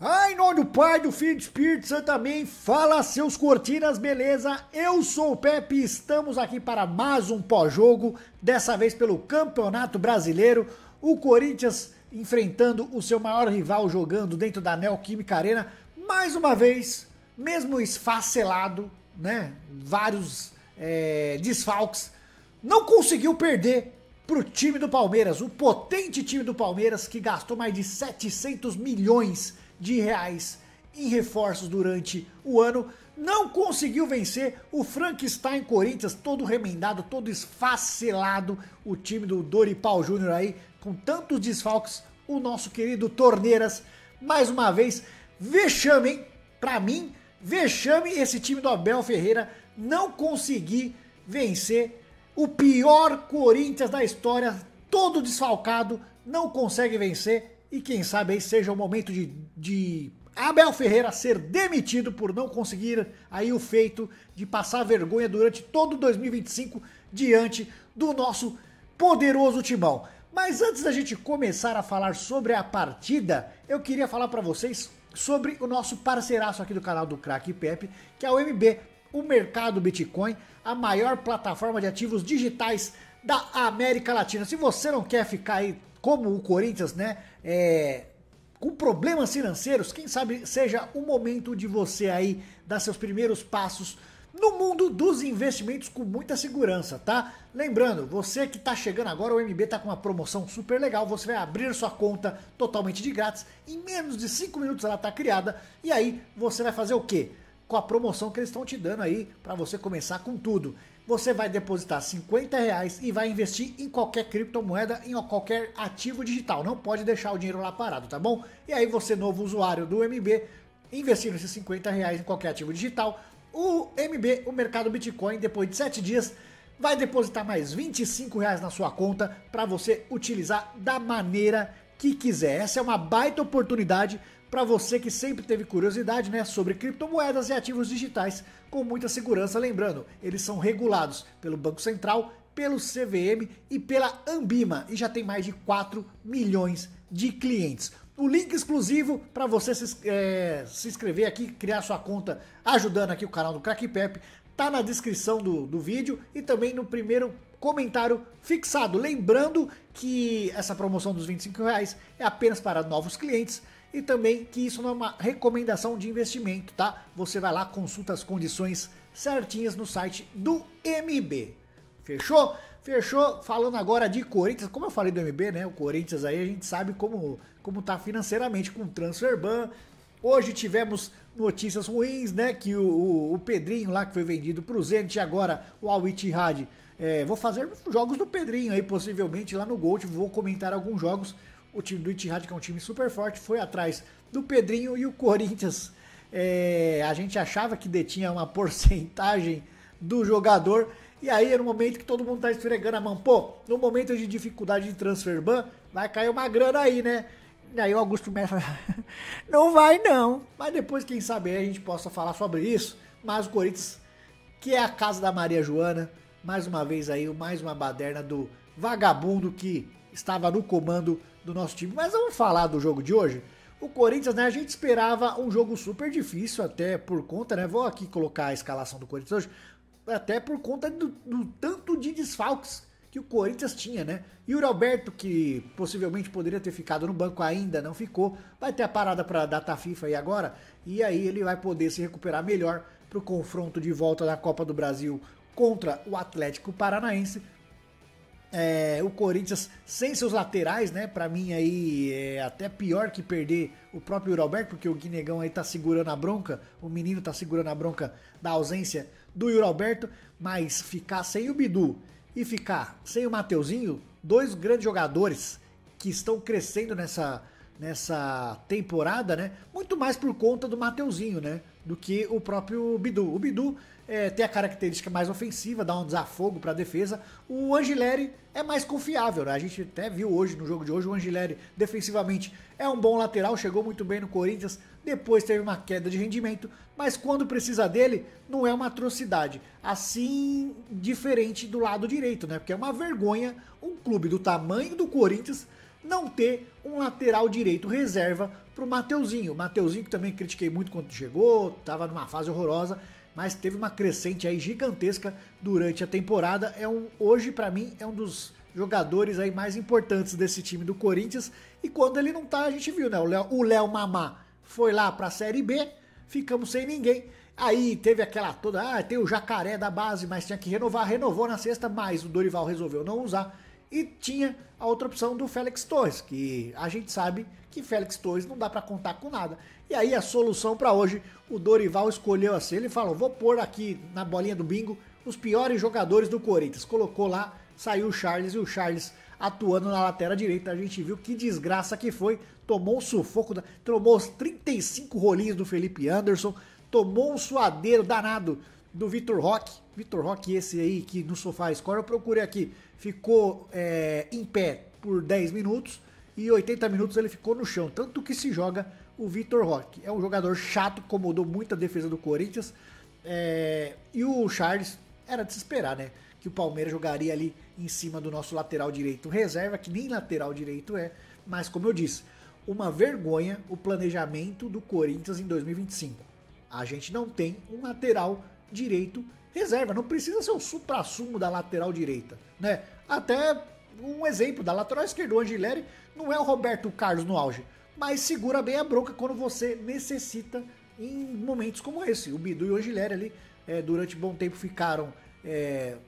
Ai, em nome do Pai, do Filho e do Espírito Santo, também fala seus cortinas, beleza? Eu sou o Pepe e estamos aqui para mais um pós-jogo, dessa vez pelo Campeonato Brasileiro. O Corinthians enfrentando o seu maior rival, jogando dentro da Neoquímica Arena. Mais uma vez, mesmo esfacelado, né? Vários desfalques, não conseguiu perder pro time do Palmeiras, o potente time do Palmeiras que gastou mais de 700 milhões de reais em reforços durante o ano, não conseguiu vencer o Frankenstein Corinthians, todo remendado, todo esfacelado, o time do Dorival Júnior aí, com tantos desfalques, o nosso querido Torneiras, mais uma vez, vexame, hein? Pra mim, vexame esse time do Abel Ferreira não conseguir vencer o pior Corinthians da história, todo desfalcado, não consegue vencer. E quem sabe aí seja o momento de Abel Ferreira ser demitido por não conseguir aí o feito de passar vergonha durante todo 2025 diante do nosso poderoso timão. Mas antes da gente começar a falar sobre a partida, eu queria falar para vocês sobre o nosso parceiraço aqui do canal do Craque Pepe, que é o MB, o Mercado Bitcoin, a maior plataforma de ativos digitais da América Latina. Se você não quer ficar aí como o Corinthians, né, com problemas financeiros, quem sabe seja o momento de você aí dar seus primeiros passos no mundo dos investimentos com muita segurança, tá? Lembrando, você que tá chegando agora, o MB tá com uma promoção super legal, você vai abrir sua conta totalmente de grátis, em menos de 5 minutos ela tá criada, e aí você vai fazer o quê? Com a promoção que eles estão te dando aí, para você começar com tudo. Você vai depositar R$50 e vai investir em qualquer criptomoeda, em qualquer ativo digital. Não pode deixar o dinheiro lá parado, tá bom? E aí você, novo usuário do MB, investindo esses R$50 em qualquer ativo digital, o MB, o Mercado Bitcoin, depois de 7 dias, vai depositar mais R$25 na sua conta para você utilizar da maneira que quiser. Essa é uma baita oportunidade para você que sempre teve curiosidade, né, sobre criptomoedas e ativos digitais com muita segurança. Lembrando, eles são regulados pelo Banco Central, pelo CVM e pela Anbima e já tem mais de 4 milhões de clientes. O link exclusivo para você se inscrever aqui, criar sua conta ajudando aqui o canal do Craque Pepe, tá na descrição do vídeo e também no primeiro comentário fixado. Lembrando que essa promoção dos R$25 é apenas para novos clientes e também que isso não é uma recomendação de investimento, tá? Você vai lá, consulta as condições certinhas no site do MB. Fechou? Fechou. Falando agora de Corinthians, como eu falei do MB, né? O Corinthians aí a gente sabe como tá financeiramente com o transfer ban. Hoje tivemos notícias ruins, né? Que o Pedrinho lá que foi vendido pro Zenit e agora o Al Ittihad. Vou fazer jogos do Pedrinho aí, possivelmente lá no Gold, vou comentar alguns jogos. O time do Ittihad, que é um time super forte, foi atrás do Pedrinho e o Corinthians. A gente achava que detinha uma porcentagem do jogador. E aí, no momento que todo mundo tá esfregando a mão, pô, no momento de dificuldade de transfer ban, vai cair uma grana aí, né? E aí o Augusto Melo não vai não. Mas depois, quem sabe, aí a gente possa falar sobre isso. Mas o Corinthians, que é a casa da Maria Joana, mais uma vez aí, mais uma baderna do vagabundo que estava no comando do nosso time. Mas vamos falar do jogo de hoje. O Corinthians, né, a gente esperava um jogo super difícil, até por conta, né, vou aqui colocar a escalação do Corinthians hoje, até por conta do tanto de desfalques que o Corinthians tinha, né? Yuri Alberto, que possivelmente poderia ter ficado no banco, ainda não ficou, vai ter a parada para a data FIFA aí agora, e aí ele vai poder se recuperar melhor para o confronto de volta da Copa do Brasil contra o Atlético Paranaense. O Corinthians sem seus laterais, né? Pra mim aí é até pior que perder o próprio Yuri Alberto, porque o Guinegão aí tá segurando a bronca, o menino tá segurando a bronca da ausência do Yuri Alberto, mas ficar sem o Bidu e ficar sem o Mateuzinho, dois grandes jogadores que estão crescendo nessa temporada, né? Muito mais por conta do Mateuzinho, né? Do que o próprio Bidu. O Bidu tem a característica mais ofensiva, dá um desafogo para a defesa. O Angileri é mais confiável, né? A gente até viu hoje, no jogo de hoje, o Angileri defensivamente é um bom lateral, chegou muito bem no Corinthians, depois teve uma queda de rendimento, mas quando precisa dele, não é uma atrocidade. Assim, diferente do lado direito, né? Porque é uma vergonha um clube do tamanho do Corinthians não ter um lateral direito reserva pro Mateuzinho. O Mateuzinho que também critiquei muito quando chegou, tava numa fase horrorosa, mas teve uma crescente aí gigantesca durante a temporada. Hoje para mim é um dos jogadores aí mais importantes desse time do Corinthians, e quando ele não tá, a gente viu, né? O Léo Mamá foi lá pra Série B, ficamos sem ninguém. Aí teve aquela toda, tem o Jacaré da base, mas tinha que renovar, renovou na sexta, mas o Dorival resolveu não usar. E tinha a outra opção do Félix Torres, que a gente sabe que Félix Torres não dá pra contar com nada. E aí a solução pra hoje, o Dorival escolheu assim, ele falou, vou pôr aqui na bolinha do bingo os piores jogadores do Corinthians. Colocou lá, saiu o Charles, e o Charles atuando na lateral direita, a gente viu que desgraça que foi, tomou um sufoco, tomou os 35 rolinhos do Felipe Anderson, tomou um suadeiro danado do Vitor Roque, esse aí que no sofá score, eu procurei aqui, ficou em pé por 10 minutos e 80 minutos ele ficou no chão, tanto que se joga o Vitor Roque. É um jogador chato, incomodou muito a defesa do Corinthians, e o Charles era de se esperar, né? Que o Palmeiras jogaria ali em cima do nosso lateral direito reserva, que nem lateral direito é, mas como eu disse, uma vergonha o planejamento do Corinthians em 2025. A gente não tem um lateral direito reserva, não precisa ser o supra-sumo da lateral direita, né? Até um exemplo, da lateral esquerda, o Angileri não é o Roberto Carlos no auge, mas segura bem a bronca quando você necessita em momentos como esse. O Bidu e o Angileri ali, durante bom tempo ficaram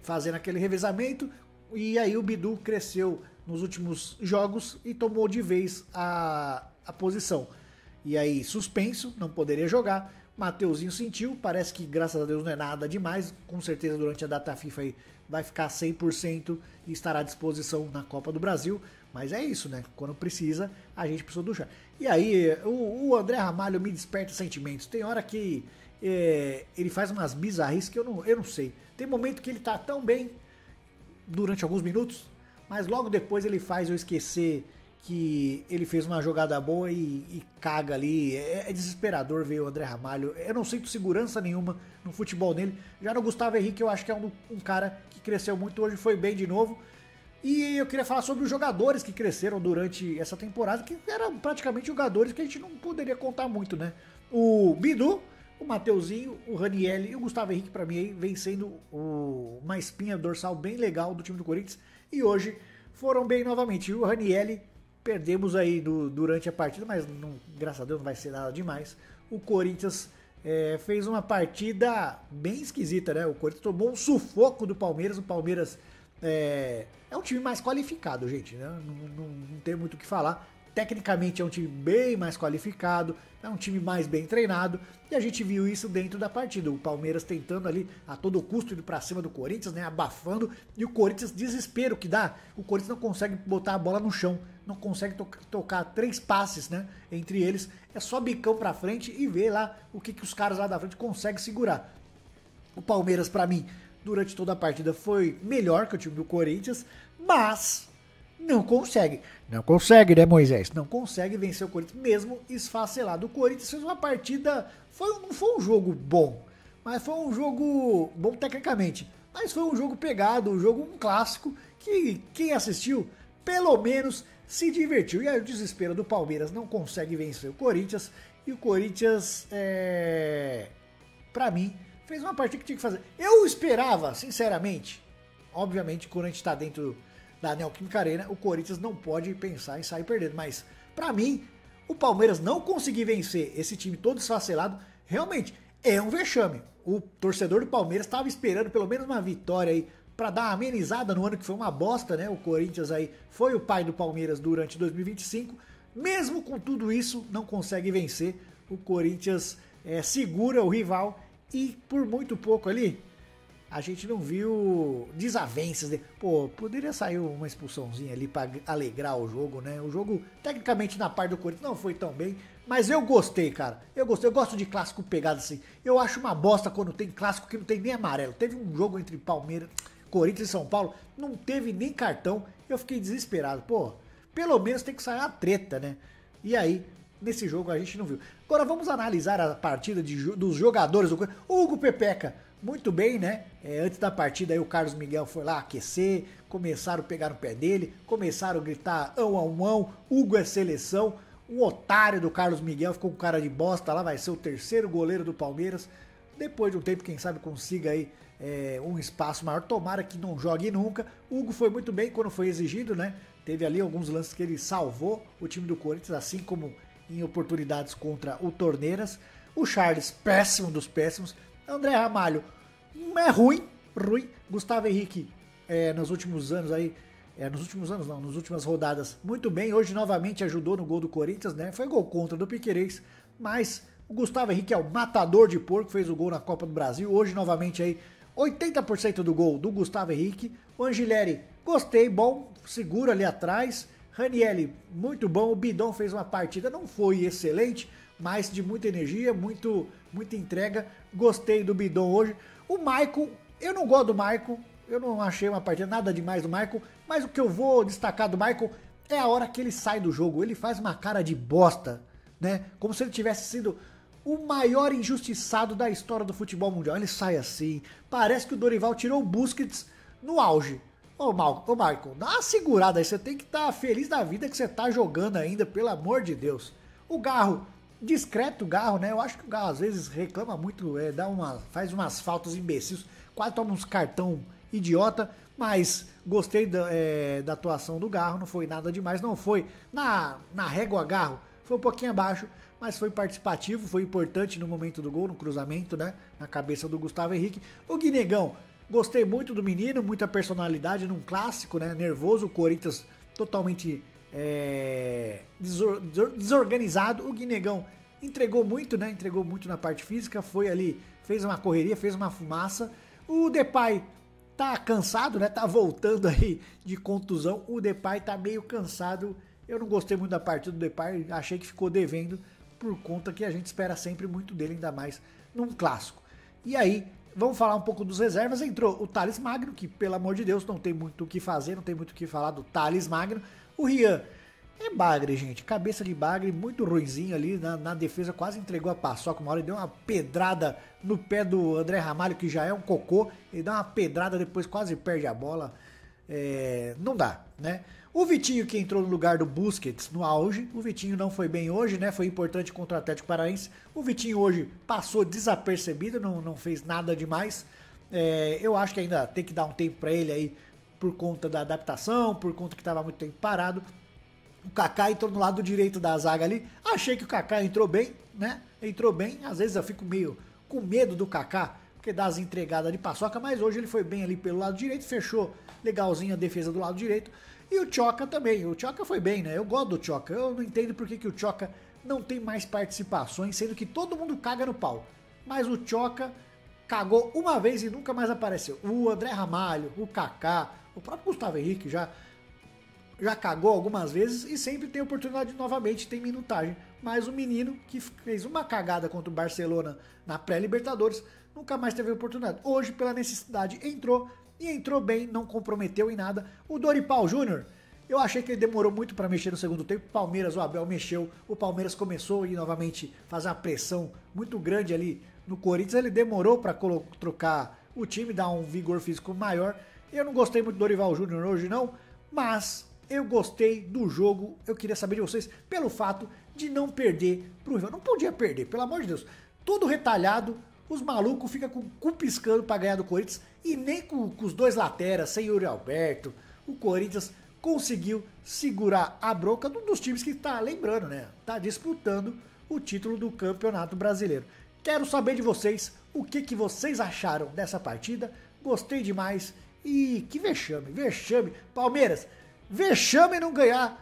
fazendo aquele revezamento, e aí o Bidu cresceu nos últimos jogos e tomou de vez a posição. E aí suspenso, não poderia jogar. Mateuzinho sentiu, parece que graças a Deus não é nada demais, com certeza durante a data FIFA aí vai ficar 100% e estará à disposição na Copa do Brasil, mas é isso, né? Quando precisa, a gente precisa do chá. E aí, o André Ramalho me desperta sentimentos. Tem hora que ele faz umas bizarrices que eu não sei. Tem momento que ele tá tão bem durante alguns minutos, mas logo depois ele faz eu esquecer que ele fez uma jogada boa e caga ali. É desesperador ver o André Ramalho. Eu não sinto segurança nenhuma no futebol dele. Já no Gustavo Henrique eu acho que é um cara que cresceu muito, hoje foi bem de novo. E eu queria falar sobre os jogadores que cresceram durante essa temporada, que eram praticamente jogadores que a gente não poderia contar muito, né? O Bidu, o Mateuzinho, o Ranielli e o Gustavo Henrique, pra mim, aí, vem sendo uma espinha dorsal bem legal do time do Corinthians. E hoje foram bem novamente. E o Ranielli, perdemos aí durante a partida, mas graças a Deus não vai ser nada demais. O Corinthians fez uma partida bem esquisita, né? O Corinthians tomou um sufoco do Palmeiras. O Palmeiras é um time mais qualificado, gente, né? Não tem muito o que falar. Tecnicamente é um time bem mais qualificado, é um time mais bem treinado, e a gente viu isso dentro da partida. O Palmeiras tentando ali a todo custo ir pra cima do Corinthians, né, abafando, e o Corinthians, desespero que dá, o Corinthians não consegue botar a bola no chão, não consegue tocar 3 passes, né, entre eles, é só bicão pra frente e ver lá o que os caras lá da frente conseguem segurar. O Palmeiras, pra mim, durante toda a partida foi melhor que o time do Corinthians, mas não consegue. Não consegue, né, Moisés? Não consegue vencer o Corinthians, mesmo esfacelado. O Corinthians fez uma partida, não foi um jogo bom, mas foi um jogo bom tecnicamente. Mas foi um jogo pegado, um clássico, que quem assistiu, pelo menos, se divertiu. E aí o desespero do Palmeiras não consegue vencer o Corinthians, e o Corinthians, pra mim, fez uma partida que tinha que fazer. Eu esperava, sinceramente, obviamente, quando a gente tá dentro da Neoquímica Arena, o Corinthians não pode pensar em sair perdendo, mas pra mim, o Palmeiras não conseguir vencer esse time todo esfacelado, realmente é um vexame. O torcedor do Palmeiras estava esperando pelo menos uma vitória aí pra dar uma amenizada no ano que foi uma bosta, né? O Corinthians aí foi o pai do Palmeiras durante 2025, mesmo com tudo isso, não consegue vencer. O Corinthians segura o rival e por muito pouco ali, a gente não viu desavenças. Pô, poderia sair uma expulsãozinha ali pra alegrar o jogo, né? O jogo, tecnicamente, na parte do Corinthians não foi tão bem, mas eu gostei, cara. Eu gosto de clássico pegado assim. Eu acho uma bosta quando tem clássico que não tem nem amarelo. Teve um jogo entre Palmeiras, Corinthians e São Paulo, não teve nem cartão. Eu fiquei desesperado. Pô, pelo menos tem que sair uma treta, né? E aí, nesse jogo a gente não viu. Agora vamos analisar a partida dos jogadores do Corinthians. O Hugo Pepeca, muito bem, né? Antes da partida aí o Carlos Miguel foi lá aquecer, começaram a pegar no pé dele, começaram a gritar ão, Hugo é seleção, um otário do Carlos Miguel ficou com cara de bosta lá, vai ser o terceiro goleiro do Palmeiras, depois de um tempo, quem sabe consiga aí um espaço maior, tomara que não jogue nunca. O Hugo foi muito bem quando foi exigido, né? Teve ali alguns lances que ele salvou o time do Corinthians, assim como em oportunidades contra o Torneiras. O Charles, péssimo dos péssimos. André Ramalho, é ruim. Gustavo Henrique, nos últimos anos aí, nas últimas rodadas, muito bem. Hoje novamente ajudou no gol do Corinthians, né? Foi gol contra do Piquerez, mas o Gustavo Henrique é o matador de porco, fez o gol na Copa do Brasil. Hoje novamente aí, 80% do gol do Gustavo Henrique. O Angileri, gostei, bom, seguro ali atrás. Ranieri, muito bom. O Bidon fez uma partida, não foi excelente, mas de muita energia, muita entrega. Gostei do Bidon hoje. O Maicon, eu não gosto do Maicon, eu não achei uma partida nada demais do Maicon, mas o que eu vou destacar do Maicon é a hora que ele sai do jogo. Ele faz uma cara de bosta, né? Como se ele tivesse sido o maior injustiçado da história do futebol mundial. Ele sai assim, parece que o Dorival tirou o Busquets no auge. Ô Maicon, dá uma segurada aí, você tem que estar feliz da vida que você tá jogando ainda, pelo amor de Deus. O Garro, discreto Garro, né? Eu acho que o Garro às vezes reclama muito, faz umas faltas imbecis, quase toma uns cartão idiota, mas gostei da atuação do Garro, não foi nada demais, não foi na régua Garro, foi um pouquinho abaixo, mas foi participativo, foi importante no momento do gol, no cruzamento, né? Na cabeça do Gustavo Henrique. O Guinegão, gostei muito do menino, muita personalidade num clássico, né? Nervoso, o Corinthians totalmente desorganizado. O Guinegão entregou muito, né? Entregou muito na parte física, foi ali, fez uma correria, fez uma fumaça. O Depay tá cansado, né? Tá voltando aí de contusão. O Depay tá meio cansado. Eu não gostei muito da partida do Depay, achei que ficou devendo por conta que a gente espera sempre muito dele, ainda mais num clássico. E aí, vamos falar um pouco dos reservas. Entrou o Thales Magno, que pelo amor de Deus não tem muito o que fazer, não tem muito o que falar do Thales Magno. O Rian é bagre, gente, cabeça de bagre, muito ruinzinho ali na defesa, quase entregou a paçoca uma hora, ele deu uma pedrada no pé do André Ramalho, que já é um cocô, ele dá uma pedrada, depois quase perde a bola. Não dá, né? O Vitinho, que entrou no lugar do Busquets no auge, o Vitinho não foi bem hoje, né? Foi importante contra o Atlético Paranaense. O Vitinho hoje passou desapercebido, não fez nada demais. Eu acho que ainda tem que dar um tempo para ele aí, por conta da adaptação, por conta que estava muito tempo parado. O Kaká entrou no lado direito da zaga ali. Achei que o Kaká entrou bem, né? Entrou bem. Às vezes eu fico meio com medo do Kaká, porque dá as entregadas de paçoca, mas hoje ele foi bem ali pelo lado direito, fechou legalzinho a defesa do lado direito. E o Tchoka também, o Tchoka foi bem, né? Eu gosto do Tchoka, eu não entendo por que o Tchoka não tem mais participações, sendo que todo mundo caga no pau. Mas o Tchoka cagou uma vez e nunca mais apareceu. O André Ramalho, o Kaká, o próprio Gustavo Henrique já cagou algumas vezes e sempre tem oportunidade novamente, tem minutagem. Mas o menino que fez uma cagada contra o Barcelona na pré-Libertadores, nunca mais teve oportunidade. Hoje, pela necessidade, entrou e entrou bem, não comprometeu em nada. O Dorival Júnior, eu achei que ele demorou muito para mexer no segundo tempo. O Palmeiras, o Abel mexeu, o Palmeiras começou a ir novamente fazer uma pressão muito grande ali no Corinthians. Ele demorou para trocar o time, dar um vigor físico maior. Eu não gostei muito do Dorival Júnior hoje não, mas eu gostei do jogo. Eu queria saber de vocês pelo fato de não perder pro rival. Não podia perder, pelo amor de Deus. Todo retalhado, os malucos ficam com o cu piscando pra ganhar do Corinthians e nem com os dois lateras, sem Yuri Alberto, o Corinthians conseguiu segurar a bronca de um dos times que tá, lembrando, né? Tá disputando o título do Campeonato Brasileiro. Quero saber de vocês o que vocês acharam dessa partida. Gostei demais e que vexame. Palmeiras, vexame não ganhar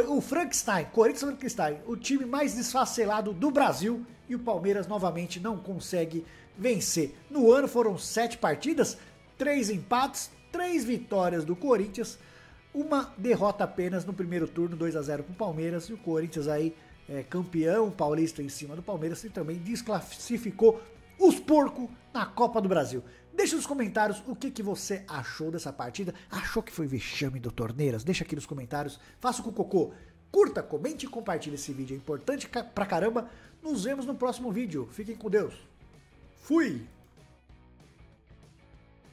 o Frankenstein, Corinthians Frankenstein, o time mais desfacelado do Brasil, e o Palmeiras novamente não consegue vencer. No ano foram 7 partidas, 3 empates, 3 vitórias do Corinthians, uma derrota apenas no primeiro turno, 2-0 pro Palmeiras, e o Corinthians aí campeão paulista em cima do Palmeiras e também desclassificou os porcos na Copa do Brasil. Deixa nos comentários o que você achou dessa partida. Achou que foi vexame do Torneiras? Deixa aqui nos comentários. Faça com o cocô. Curta, comente e compartilhe esse vídeo. É importante pra caramba. Nos vemos no próximo vídeo. Fiquem com Deus. Fui!